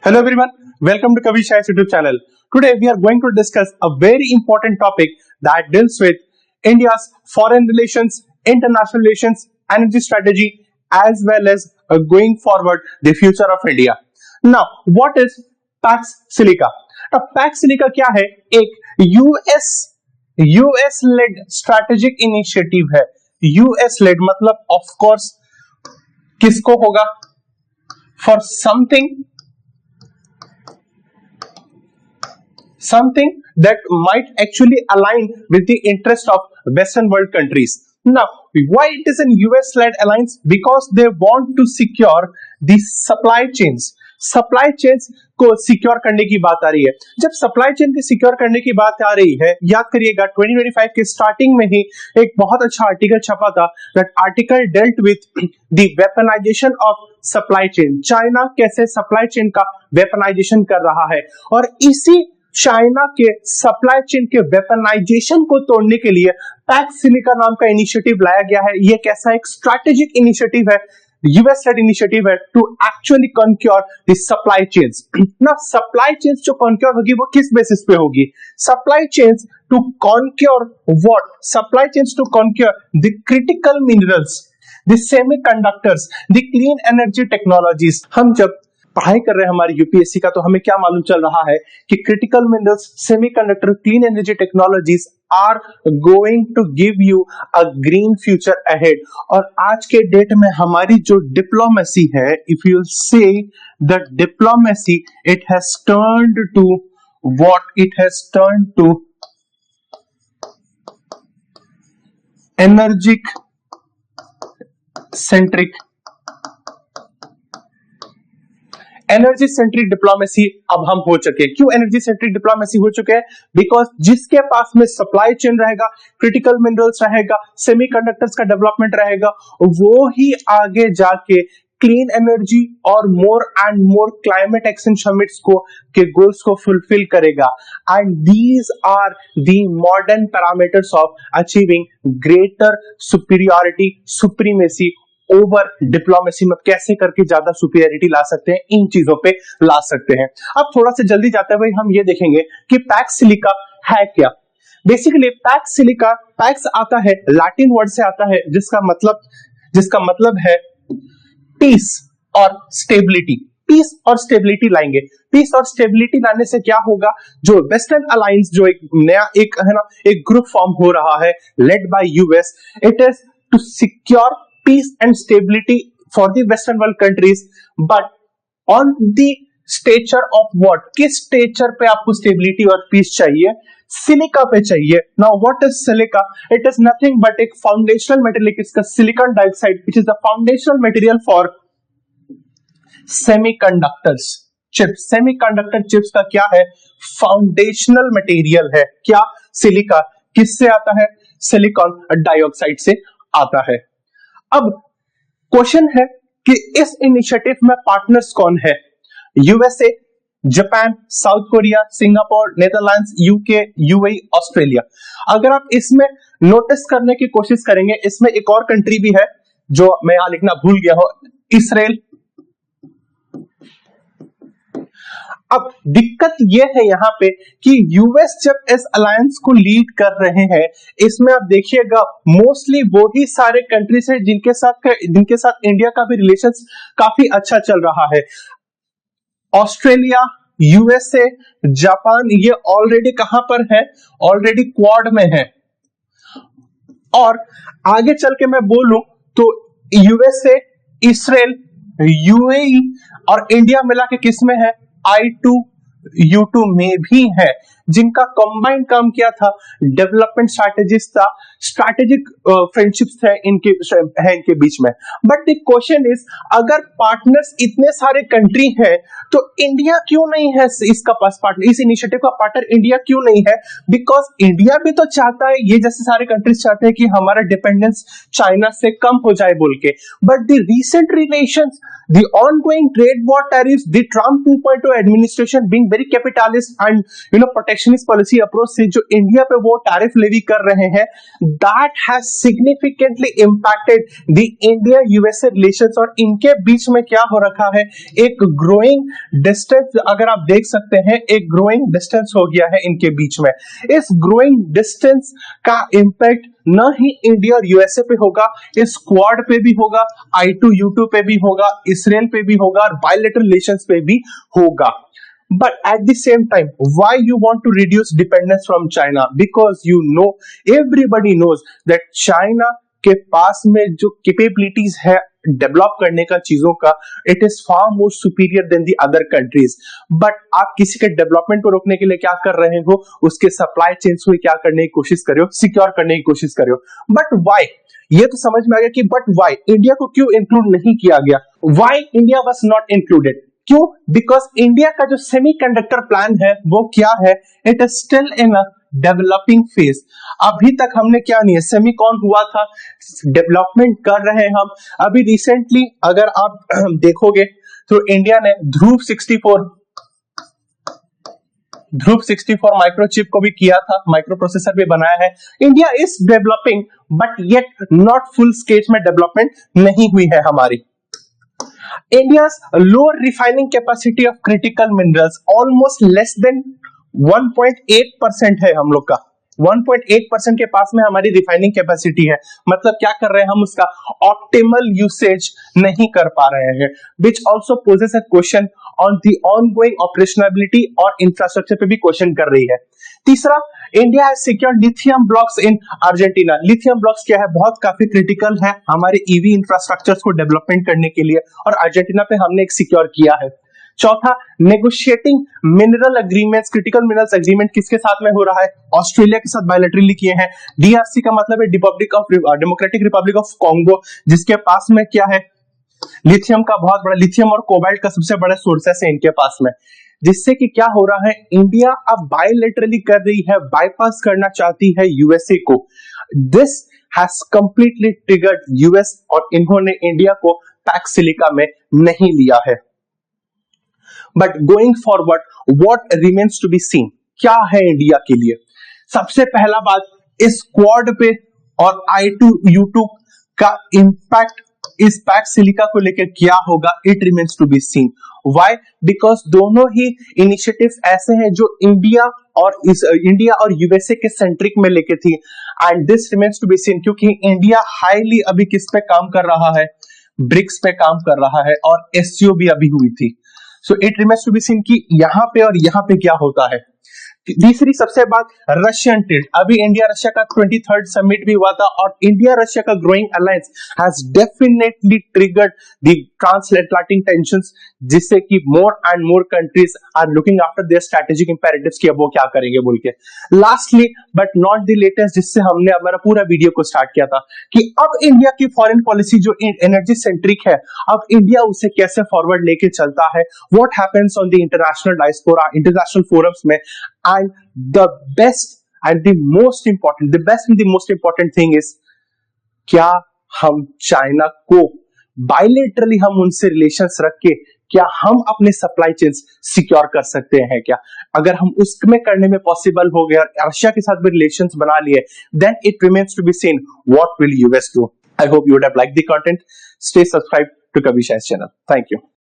Hello everyone, welcome to Kavi Shai's YouTube channel. Today we are going to discuss a very important topic that deals with India's foreign relations, international relations, energy strategy, as well as going forward the future of India. Now, what is Pax Silica? अब Pax Silica क्या है? एक US led strategic initiative है. US led मतलब of course किसको होगा? For something that might actually align with the interest of Western world countries. Now, why it is an US-led alliance? Because they want to secure the supply chains. Supply chains को secure करने की बात आ रही है. जब supply chain की secure करने की बात आ रही है, याद करिएगा 2025 के स्टार्टिंग में ही एक बहुत अच्छा आर्टिकल छपा था. That article dealt with the weaponisation of supply chain. China कैसे सप्लाई चेन का वेपनाइजेशन कर रहा है, और इसी चाइना के सप्लाई चेन के वेपनाइजेशन को तोड़ने के लिए पैक्स सिलिका नाम का इनिशिएटिव लाया गया है. यह कैसा एक स्ट्रैटेजिक इनिशिएटिव है, US led initiative है to actually conquer the supply chains. ना supply chains जो conquer होगी वो किस बेसिस पे होगी? Supply chains to conquer what? Supply chains to conquer the critical minerals, the semiconductors, the clean energy technologies. हम जब पढ़ाई कर रहे हैं हमारी यूपीएससी का, तो हमें क्या मालूम चल रहा है कि critical minerals, semiconductor, clean energy technologies are going to give you a green future ahead. और आज के डेट में हमारी जो डिप्लोमेसी है, if you say the diplomacy, it has turned to what? It has turned to energic centric, energy centric diplomacy अब हम हो चुके. क्यों एनर्जी सेंट्रिक डिप्लोमेसी हो चुके हैं? बिकॉज जिसके पास में सप्लाई चेन रहेगा, क्रिटिकल मिनरल्स रहेगा, सेमीकंडक्टर्स का डेवलपमेंट रहेगा, वो ही आगे जाके क्लीन एनर्जी और more and more climate action summits को के गोल्स को फुलफिल करेगा. And these are the modern parameters of achieving greater superiority, supremacy over diplomacy में कैसे करके ज्यादा सुपीरियरिटी ला सकते हैं, इन चीजों पे ला सकते हैं. अब थोड़ा सा जल्दी जाते हुए हम ये देखेंगे कि पैक्स सिलिका है क्या. बेसिकली पैक्स सिलिका, पैक्स आता है लैटिन वर्ड से आता है जिसका मतलब है पीस और स्टेबिलिटी. पीस और स्टेबिलिटी लाएंगे. पीस और स्टेबिलिटी लाने से क्या होगा? जो वेस्टर्न अलायंस, जो एक नया एक है ना, एक ग्रुप फॉर्म हो रहा है led by US, it is to secure peace and stability for the western world countries, but on the stature of what? किस stature पे आपको stability और peace चाहिए? सिलिका पे चाहिए. Now what is silica? It is nothing but एक foundational material. इसका silicon dioxide, which is the foundational material for semiconductors chips. Semiconductor chips का क्या है? Foundational material है. क्या? सिलिका. किससे आता है? सिलिकॉन डाइऑक्साइड से आता है. अब क्वेश्चन है कि इस इनिशिएटिव में पार्टनर्स कौन है? USA, Japan, south Korea, Singapore, Netherlands, UK, UAE, Australia. अगर आप इसमें नोटिस करने की कोशिश करेंगे, इसमें एक और कंट्री भी है जो मैं यहां लिखना भूल गया हूं, इसराइल. अब दिक्कत यह है यहाँ पे कि यूएस जब इस अलायंस को लीड कर रहे हैं, इसमें आप देखिएगा मोस्टली वो ही सारे कंट्रीज हैं जिनके साथ इंडिया का भी रिलेशंस काफी अच्छा चल रहा है. ऑस्ट्रेलिया, यूएसए, जापान, ये ऑलरेडी कहां पर है? ऑलरेडी क्वाड में है. और आगे चल के मैं बोलूं तो यूएसए, इसराइल, यूएई और इंडिया मिला के किस में है? I2U2 में भी है, जिनका कंबाइन काम किया था, डेवलपमेंट स्ट्रैटेजिस्ट था, स्ट्रैटेजिक फ्रेंडशिप्स है इनके बीच में. बट द क्वेश्चन इज, अगर पार्टनर्स इतने सारे कंट्री हैं तो इंडिया क्यों नहीं है इसका पास पार्टनर? इस इनिशिएटिव का पार्टनर इंडिया क्यों नहीं है? बिकॉज इंडिया भी तो चाहता है, ये जैसे सारे कंट्रीज चाहते हैं कि हमारा डिपेंडेंस चाइना से कम हो जाए बोल के. But the recent relations, the ongoing trade war tariffs, the Trump 2.0 administration being very capitalist and protectionist policy approach से जो इंडिया पे वो टैरिफ लेवी कर रहे हैं, that has significantly impacted the India USA relations। और इनके बीच में क्या हो रखा है, एक ग्रोइंग डिस्टेंस, अगर आप देख सकते हैं एक ग्रोइंग डिस्टेंस हो गया है इनके बीच में। इस ग्रोइंग डिस्टेंस का इंपैक्ट न ही इंडिया और यूएसए पे होगा, इस क्वाड पे भी होगा, I2U2 पे भी होगा, इसराइल पे भी होगा और बायलैटरल रिलेशंस पे भी होगा। But at the same time, why you want to reduce dependence from China? Because you know, everybody knows that China के पास में जो capabilities है डेवलप करने का चीजों का, it is far more superior than the other countries. But आप किसी के डेवलपमेंट को रोकने के लिए क्या कर रहे हो, उसके सप्लाई चेन्स को क्या करने की कोशिश कर रहे हो, सिक्योर करने की कोशिश कर रहे हो। बट वाई, ये तो समझ में आ गया कि बट वाई इंडिया को क्यों इंक्लूड नहीं किया गया, why India was not included, क्यों? बिकॉज इंडिया का जो सेमीकंडक्टर प्लान है वो क्या है, it is still in a developing phase. अभी तक हमने क्या नहीं है, सेमीकॉन हुआ था, डेवलपमेंट कर रहे हैं हम। अभी रिसेंटली अगर आप देखोगे तो इंडिया ने ध्रुव 64 माइक्रोचिप को भी किया था, माइक्रो प्रोसेसर भी बनाया है। India is developing but yet not full sketch में डेवलपमेंट नहीं हुई है हमारी। India's lower refining capacity of critical minerals almost less than 1.8% है हम लोग का, 1.8% के पास में हमारी रिफाइनिंग कैपेसिटी है। मतलब क्या कर रहे हैं हम, उसका ऑप्टिमल यूसेज नहीं कर पा रहे हैं, which also poses a question on the ongoing operationability और इंफ्रास्ट्रक्चर पे भी क्वेश्चन कर रही है। तीसरा, India has secured lithium blocks in Argentina. Lithium blocks क्या है, बहुत काफी क्रिटिकल है हमारे ईवी इंफ्रास्ट्रक्चर्स को डेवलपमेंट करने के लिए, और अर्जेंटीना पे हमने एक सिक्योर किया है। चौथा, negotiating mineral agreements, critical minerals agreement किसके साथ में हो रहा है, ऑस्ट्रेलिया के साथ बायलैटरली किए हैं। DRC का मतलब है डेमोक्रेटिक रिपब्लिक ऑफ कॉन्गो, जिसके पास में क्या है, लिथियम का बहुत बड़ा, लिथियम और कोबाल्ट का सबसे बड़ा सोर्सेस है इनके पास में। जिससे कि क्या हो रहा है, इंडिया अब बायलैटरली कर रही है, बाईपास करना चाहती है यूएसए को। This has completely triggered US और इन्होंने इंडिया को पैक्स सिलिका में नहीं लिया है। But going forward, what remains to be seen, क्या है इंडिया के लिए? सबसे पहला बात, इस क्वाड पे और I2U2 का इंपैक्ट इस पैक्स सिलिका को लेकर क्या होगा, it remains to be seen. Why? Because दोनों ही इनिशिएटिव्स ऐसे हैं जो इंडिया और यूएसए के सेंट्रिक में लेके थी, and this remains to be seen, क्योंकि इंडिया हाईली अभी किस पे काम कर रहा है, ब्रिक्स पे काम कर रहा है, और एससीओ भी अभी हुई थी। So it remains to be seen कि यहाँ पे और यहाँ पे क्या होता है। तीसरी सबसे बात, रशियन ट्रेड। अभी इंडिया रशिया का 23rd समिट भी हुआ था, और इंडिया रशिया का growing alliance has definitely triggered the transatlantic tensions, जिससे कि more and more countries are looking after their strategic imperatives कि अब वो क्या करेंगे बोल के। Lastly but not the latest, जिससे हमने हमारा पूरा वीडियो को स्टार्ट किया था, कि अब इंडिया की फॉरेन पॉलिसी जो एनर्जी सेंट्रिक है, अब इंडिया उसे कैसे फॉरवर्ड लेके चलता है, what happens on the international diaspora, international forums में। And the best and the most important thing is, क्या हम चाइना को बायलैटरली हम उनसे रिलेशंस रख के क्या हम अपने सप्लाई चेन्स सिक्योर कर सकते हैं क्या? अगर हम उसमें करने में पॉसिबल हो गया और रशिया के साथ भी रिलेशंस बना लिए, then it remains to be seen what will US do. I hope you would have liked the content. Stay subscribed to Kabir Shah's channel. Thank you.